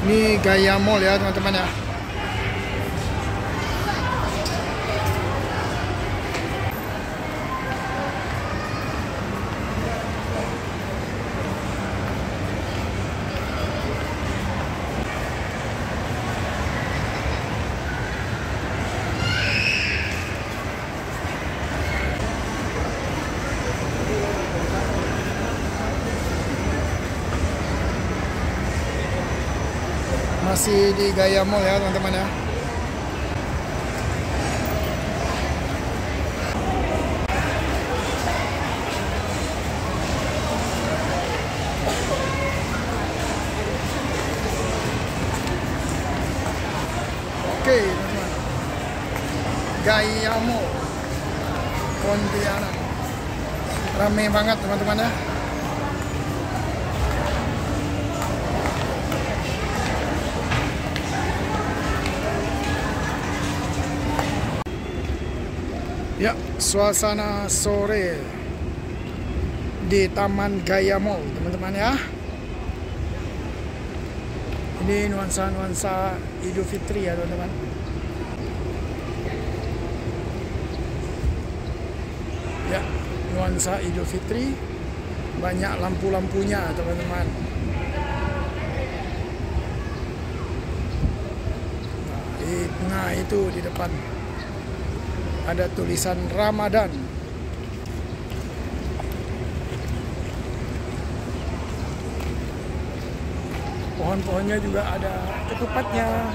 Ini Gaya Mall ya teman-teman ya. Masih di Gaya Mall ya teman-teman ya. Oke teman-teman, Gaya Mall Pontianak rame banget teman-teman ya. Ya, suasana sore di Taman Gaya Mall, teman-teman ya. Ini nuansa-nuansa Idul Fitri ya, teman-teman. Ya, nuansa Idul Fitri, banyak lampu-lampunya, teman-teman. Nah, itu di depan ada tulisan Ramadan. Pohon-pohonnya juga ada ketupatnya.